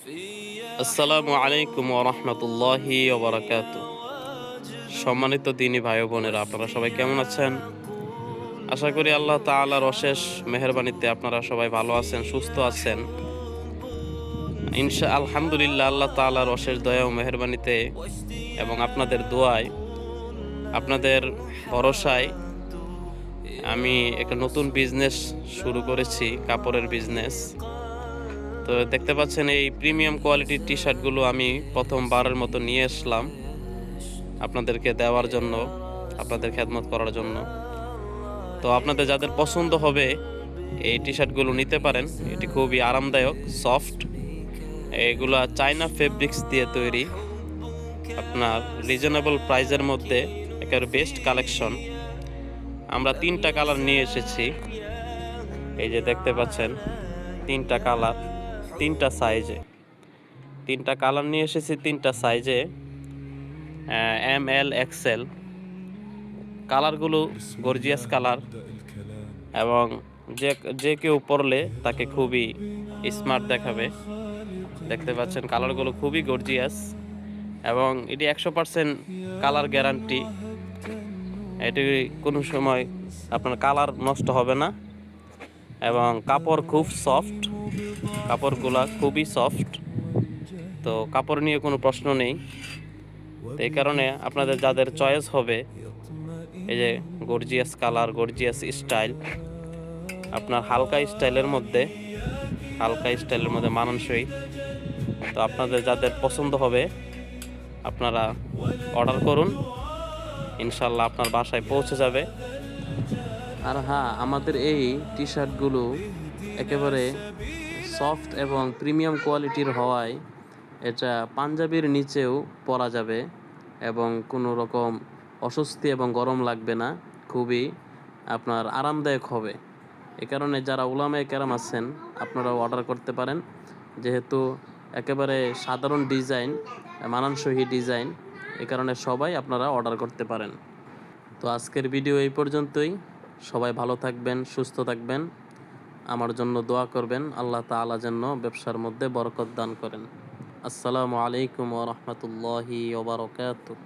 আসসালামু আলাইকুম ওয়া রাহমাতুল্লাহি ওয়া বারাকাতুহু। সম্মানিত দিনী ভাই ও বোনেরা, আপনারা সবাই কেমন আছেন? আশা করি আল্লাহ তাআলার অশেষ মেহেরবানিতে আপনারা সবাই ভালো আছেন, সুস্থ আছেন। আলহামদুলিল্লাহ, আল্লাহ তাআলার অশেষ দয়া ও মেহেরবানিতে এবং আপনাদের দোয়ায়, আপনাদের ভরসায় আমি একটা নতুন বিজনেস শুরু করেছি, কাপড়ের বিজনেস। তো দেখতে পাচ্ছেন, এই প্রিমিয়াম কোয়ালিটির টি-শার্টগুলো আমি প্রথমবারের মতো নিয়ে আসলাম আপনাদেরকে দেওয়ার জন্য, আপনাদের খেদমত করার জন্য। তো আপনাদের যাদের পছন্দ হবে এই টি-শার্টগুলো নিতে পারেন। এটি খুবই আরামদায়ক, সফট। এগুলা চায়না ফেব্রিক্স দিয়ে তৈরি। আপনার রিজনেবল প্রাইসের মধ্যে একেবারে বেস্ট কালেকশন। আমরা 3টা কালার নিয়ে এসেছি। এই যে দেখতে পাচ্ছেন, 3টা কালার, 3টা সাইজে। 3টা কালার নিয়ে এসেছি, 3টা সাইজে, ML XL। কালারগুলো গর্জিয়াস কালার এবং যে যে কেউ পরলে তাকে খুবই স্মার্ট দেখাবে। দেখতে পাচ্ছেন কালারগুলো খুবই গর্জিয়াস এবং এটি 100% কালার গ্যারান্টি। এটি কোনো সময় আপনার কালার নষ্ট হবে না এবং কাপড় খুব সফট, কাপড়গুলা খুবই সফট। তো কাপড় নিয়ে কোনো প্রশ্ন নেই। তো এই কারণে আপনাদের যাদের চয়েস হবে, এই যে গর্জিয়াস কালার, গর্জিয়াস স্টাইল, আপনার হালকা স্টাইলের মধ্যে মানানসই। তো আপনাদের যাদের পছন্দ হবে আপনারা অর্ডার করুন, ইনশাল্লাহ আপনার বাসায় পৌঁছে যাবে। আর হ্যাঁ, আমাদের এই টি শার্টগুলো একেবারে সফট এবং প্রিমিয়াম কোয়ালিটির হওয়ায় এটা পাঞ্জাবির নিচেও পরা যাবে এবং কোনো রকম অস্বস্তি এবং গরম লাগবে না, খুবই আপনার আরামদায়ক হবে। এ কারণে যারা উলামায়ে কেরাম আছেন আপনারাও অর্ডার করতে পারেন, যেহেতু একেবারে সাধারণ ডিজাইন, মানানসই ডিজাইন, এ কারণে সবাই আপনারা অর্ডার করতে পারেন। তো আজকের ভিডিও এই পর্যন্তই। সবাই ভালো থাকবেন, সুস্থ থাকবেন, আমার জন্য দোয়া করবেন। আল্লাহ তাআলা যেন ব্যবসার মধ্যে বরকত দান করেন। আসসালামু আলাইকুম ওয়া রাহমাতুল্লাহি ওয়া বারাকাতুহু।